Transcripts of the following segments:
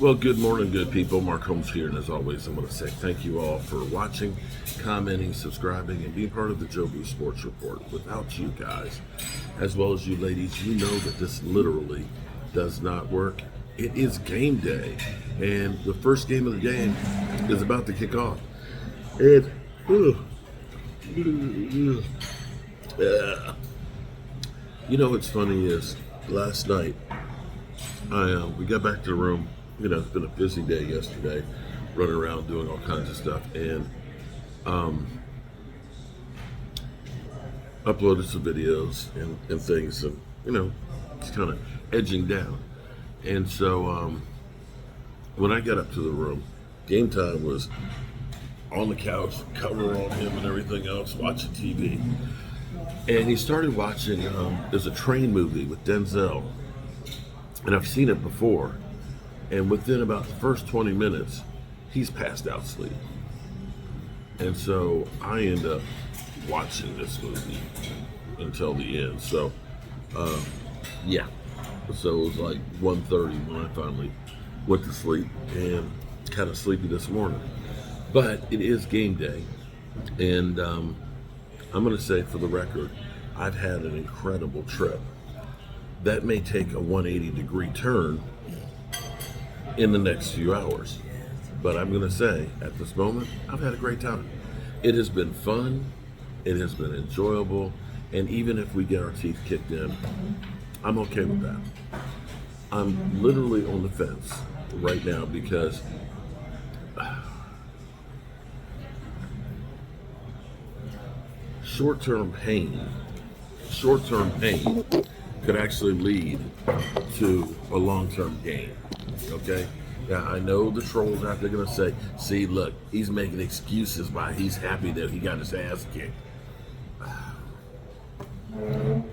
Well, good morning, good people. Mark Holmes here, and as always, I'm going to say thank you all for watching, commenting, subscribing, and being part of the Jobu Sports Report. Without you guys, as well as you ladies, you know that this literally does not work. It is game day, and the first game of the day is about to kick off. And you know what's funny is last night we got back to the room. You know, it's been a busy day yesterday, running around doing all kinds of stuff, and uploaded some videos and things, and you know, it's kind of edging down. And so when I got up to the room, game time was on the couch, cover on him and everything else, watching TV. And he started watching, there's a train movie with Denzel, and I've seen it before. And within about the first 20 minutes, he's passed out asleep. And so I end up watching this movie until the end. So, yeah. So it was like 1:30 when I finally went to sleep, and kind of sleepy this morning. But it is game day. And I'm going to say, for the record, I've had an incredible trip. That may take a 180-degree turn in the next few hours. But I'm going to say, at this moment, I've had a great time. It has been fun. It has been enjoyable. And even if we get our teeth kicked in, I'm okay with that. I'm literally on the fence right now because short-term pain could actually lead to a long-term gain. Okay? Now, I know the trolls out there going to say, see, look, he's making excuses why he's happy that he got his ass kicked.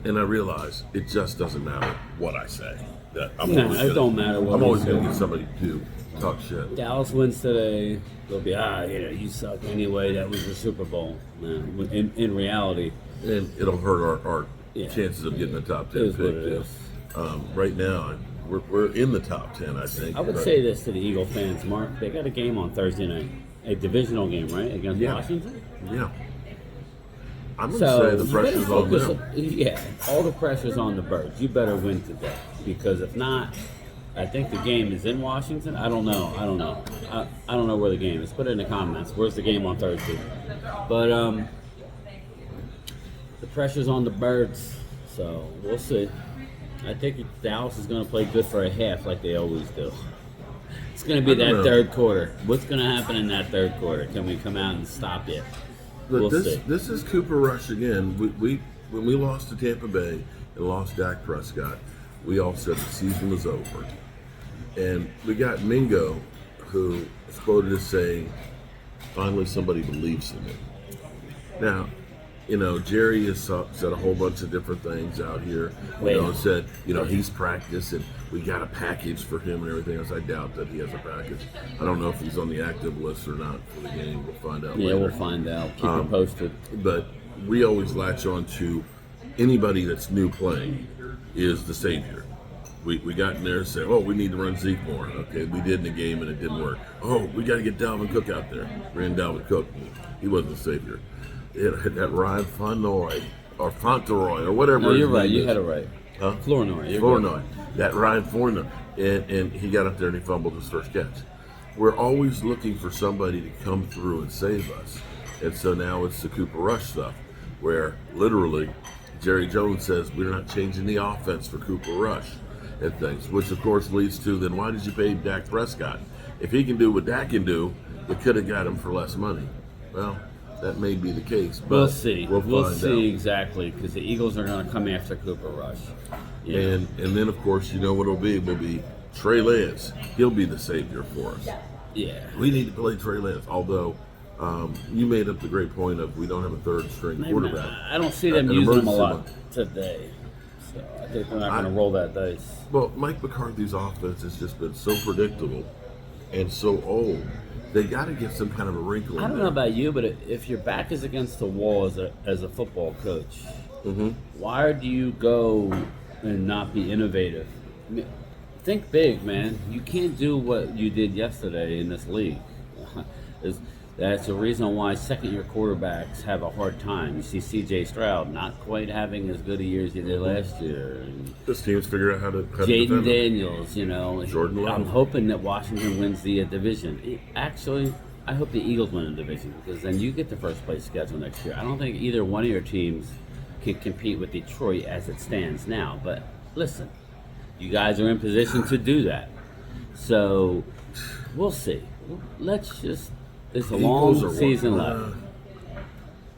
And I realize it just doesn't matter what I say. That It don't matter what I'm we always say. going to get somebody to talk shit. Dallas wins today. They'll be, you suck anyway. That was the Super Bowl. Man, in reality, And it'll hurt our Yeah. chances of getting the top 10 It is pick. what it too. is. Right now, we're in the top 10, I think. I would but- say this to the Eagle fans, Mark. They got a game on Thursday night, a divisional game, right, against Yeah. Washington. Yeah. I'm going to So say the you better pressure's on focus. them. Yeah, all the pressure's on the Birds. You better win today, because if not, I think the game is in Washington. I don't know. I don't know where the game is. Put it in the comments. Where's the game on Thursday? But the pressure's on the Birds, so we'll see. I think Dallas is going to play good for a half, like they always do. It's going to be I don't that know. third quarter. What's going to happen in that third quarter? Can we come out and stop it? But We'll see. this is Cooper Rush again. We when we lost to Tampa Bay and lost Dak Prescott, we all said the season was over. And we got Mingo, who is quoted as saying, finally somebody believes in me. Now, you know, Jerry has said a whole bunch of different things out here. You know, said, you know, he's practiced and we got a package for him and everything else. I doubt that he has a package. I don't know if he's on the active list or not for the game. We'll find out Yeah, later. we'll find out. Keep it posted. But we always latch on to anybody that's new playing is the savior. We got in there and said, oh, we need to run Zeke more. Okay, we did in the game and it didn't work. Oh, we got to get Dalvin Cook out there. Ran Dalvin Cook. He wasn't the savior. It had that Ryan Faunoy or Fauntleroy or whatever. No, his you're right. name You is. had it right. Huh? Flournoy. You're Flournoy. right. That Ryan Flournoy. And he got up there and he fumbled his first catch. We're always looking for somebody to come through and save us. And so now it's the Cooper Rush stuff, where literally Jerry Jones says we're not changing the offense for Cooper Rush and things, which of course leads to, then why did you pay Dak Prescott? If he can do what Dak can do, you could have got him for less money. Well, that may be the case, but We'll see. We'll find see out. exactly, because the Eagles are going to come after Cooper Rush. Yeah. And then of course you know what it'll be. Will be Trey Lance. He'll be the savior for us. Yeah. We need to play Trey Lance. Although you made up the great point of we don't have a third string Maybe quarterback. not. I don't see them An using him a emergency lot one. today. So I think they're not going to roll that dice. Well, Mike McCarthy's offense has just been so predictable and so old. They got to get some kind of a wrinkle in I don't there. know about you, but if your back is against the wall as a football coach, Mm-hmm. why do you go and not be innovative? think big, man. You can't do what you did yesterday in this league. That's the reason why second-year quarterbacks have a hard time. You see C.J. Stroud not quite having as good a year as he did last year. And This team's figure out how to Jaden defend them. Daniels, you know. Jordan Love. I'm hoping that Washington wins the division. Actually, I hope the Eagles win the division because then you get the first place schedule next year. I don't think either one of your teams can compete with Detroit as it stands now. But listen, you guys are in position to do that. So we'll see. Let's just. It's a Eagles long are season one-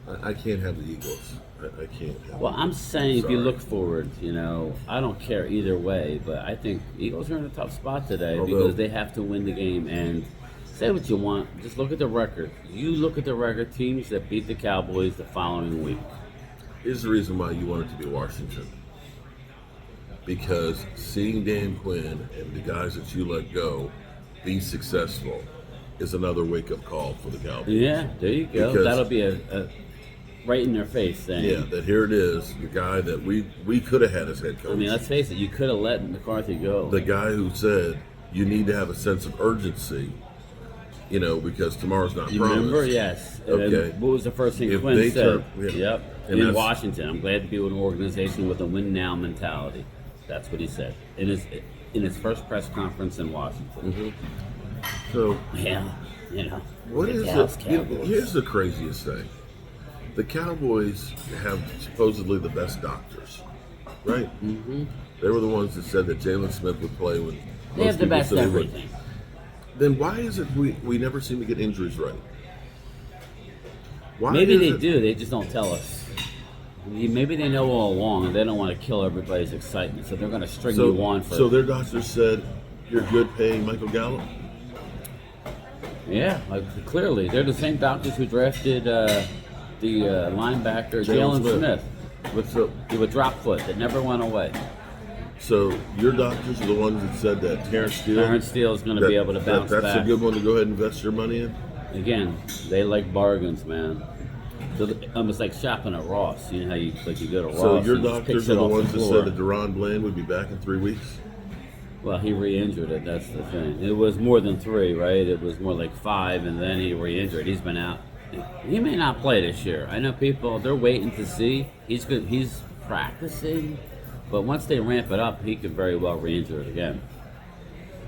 left. I can't have the Eagles. I can't have Well, the I'm Eagles. saying if you Sorry. look forward, you know, I don't care either way, but I think Eagles are in a tough spot today Although- because they have to win the game. And say what you want, just look at the record. You look at the record, teams that beat the Cowboys the following week. Here's the reason why you want it to be Washington. Because seeing Dan Quinn and the guys that you let go be successful is another wake-up call for the Cowboys. Yeah, there you go. Because- That'll be a right in their face thing. Yeah, that here it is, the guy that we could have had as head coach. I mean, let's face it, you could have let McCarthy go. The guy who said you need to have a sense of urgency, you know, because tomorrow's not You promised. remember? Yes. And Okay. what was the first thing If Quinn they said? turn- yeah. Yep. And In that's- Washington, I'm glad to be with an organization with a win now mentality. That's what he said in his first press conference in Washington. So Yeah, you know. what the is Dallas it? Cowboys. Here's the craziest thing: the Cowboys have supposedly the best doctors, right? Mm-hmm. They were the ones that said that Jalen Smith would play when They most have the people best said he wouldn't. everything. Then why is it we never seem to get injuries right? Why Maybe is they it- do. They just don't tell us. Maybe they know all along, and they don't want to kill everybody's excitement, so they're going to string you on for. So their doctors said you're good paying Michael Gallup. Yeah, like, clearly they're the same doctors who drafted the linebacker Jalen Jalen Smith. Smith What's up? with a drop foot that never went away. So your doctors are the ones that said that Terrence Steele. Terrence Steele is going to be able to bounce That's back. a good one to go ahead and invest your money in. Again, they like bargains, man. So almost like shopping at Ross. You know how you go to Ross. So your and just doctors picks are it the off ones that floor. said that Deron Bland would be back in 3 weeks. Well, he re-injured it. That's the thing. It was more than 3, right? It was more like 5, and then he re-injured. He's been out. He may not play this year. I know people. They're waiting to see. He's good. He's practicing, but once they ramp it up, he could very well re-injure it again.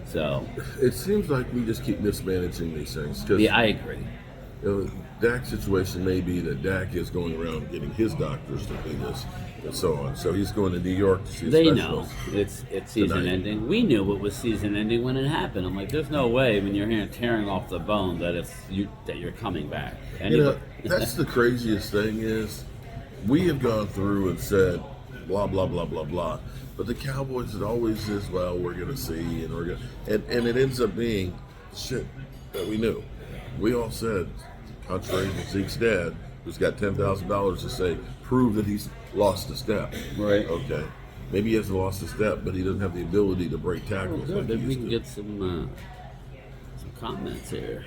So, It seems like we just keep mismanaging these things. Because yeah, I agree. Dak's situation may be that Dak is going around getting his doctors to do this and so on. So he's going to New York to see They know specialists. it's season Tonight. ending. We knew it was season ending when it happened. I'm like, there's no way when you're here tearing off the bone that you're coming back. You know, that's the craziest thing is we have gone through and said blah blah blah blah blah, but the Cowboys it always is we're going to see and we're going and it ends up being shit that we knew. We all said, contrary to Zeke's dad, who's got $10,000 to say, prove that he's lost a step. Right. Okay. Maybe he hasn't lost a step, but he doesn't have the ability to break tackles. like he Maybe we used can to. get some comments here.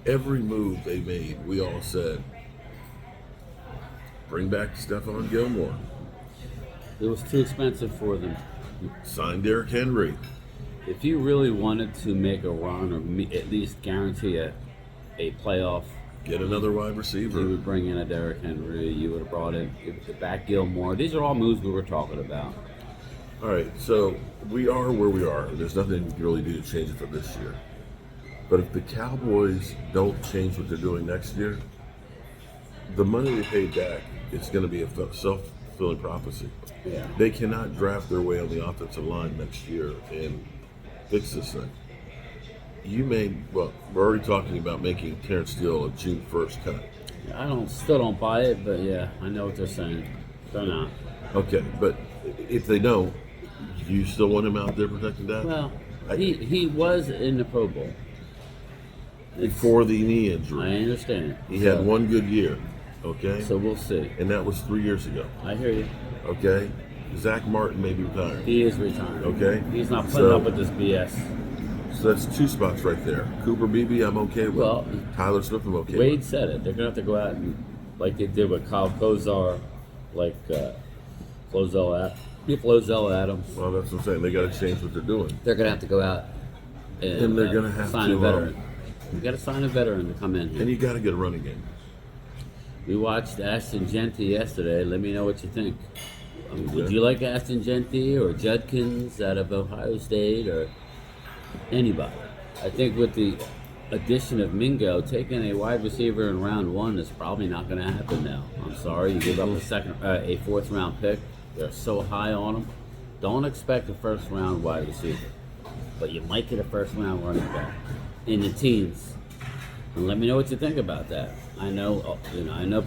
Every move they made, we all said, bring back Stephon Gilmore, It was too expensive for them. sign Derrick Henry. If you really wanted to make a run or at least guarantee a playoff, Get another wide you receiver. would bring in a Derrick Henry. You would have brought in back Gilmore. These are all moves we were talking about. All right, so we are where we are. There's nothing we can really do to change it for this year. But if the Cowboys don't change what they're doing next year, the money they paid Dak, it's going to be a self-fulfilling prophecy. Yeah. They cannot draft their way on the offensive line next year and fix this thing. We're already talking about making Terrence Steele a June 1st cut. Still don't buy it, but yeah, I know what they're saying. They're not. Okay, but if they don't, do you still want him out there protecting Dak? Well, I- he was in the Pro Bowl. Before the knee I injury, understand. he had one good year. Okay, So we'll see. and that was 3 years ago. I hear you. Okay, Zach Martin may be retired. He is retired. Okay. He's not putting So- up with this BS. So that's 2 spots right there. Cooper Beebe, I'm okay with. Well, Tyler Smith, I'm okay Wade with. said it. They're gonna have to go out and like they did with Kyle Kozar, like Clozell If Lozelle Adams, Well, that's what I'm saying. They got to change what they're doing. they're gonna have to go out And they're gonna have sign to, a veteran. You got to sign a veteran to come in here. And you got to get a running game. We watched Ashton Genty yesterday. Let me know what you think. Would Okay. you like Ashton Genty or Judkins out of Ohio State or anybody? I think with the addition of Mingo, taking a wide receiver in round one is probably not going to happen now. I'm sorry, you give up a fourth round pick. They're so high on them. Don't expect a first round wide receiver, but you might get a first round running back in the teens. And let me know what you think about that. I know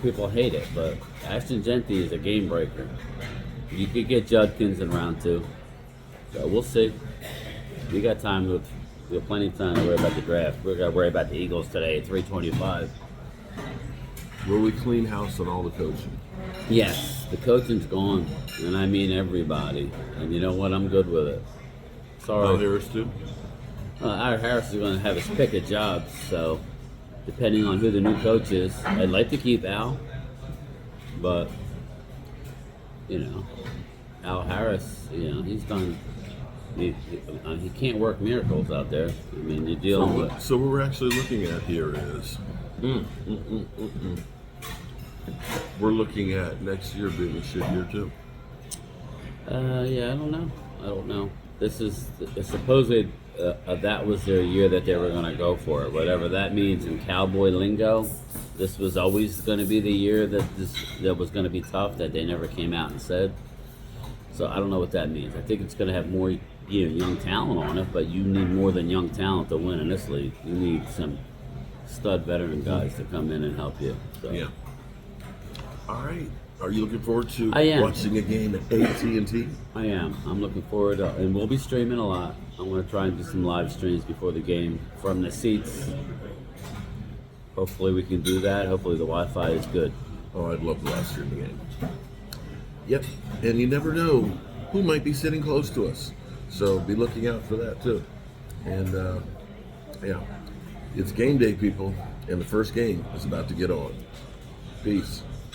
people hate it, but Ashton Genty is a game breaker. You could get Judkins in round two, so we'll see. We got time to. We have plenty of time to worry about the draft. We're gonna worry about the Eagles today at 3:25. Will we clean house on all the coaching? Yes, the coaching's gone, and I mean everybody. And you know what? I'm good with it. Al Sorry. Harris too? Our Harris is going to have his pick of jobs, so depending on who the new coach is, I'd like to keep Al, but Al Harris, he's done. He can't work miracles out there. I mean, you're dealing with. So what we're actually looking at here is we're looking at next year being a shit year too. Yeah, I don't know. This is supposedly that was their year that they were going to go for it. Whatever that means in cowboy lingo, this was always going to be the year that was going to be tough. That they never came out and said. So I don't know what that means. I think it's going to have more young talent on it, but you need more than young talent to win in this league. You need some stud veteran guys to come in and help you. So. Yeah. All right. Are you looking forward to I am. watching a game at AT&T? I am. I'm looking forward to, and we'll be streaming a lot. I'm going to try and do some live streams before the game from the seats. Hopefully we can do that. Hopefully the Wi-Fi is good. Oh, I'd love to live stream the game. Yep. And you never know who might be sitting close to us. So be looking out for that too. And yeah, it's game day, people, and the first game is about to get on. Peace.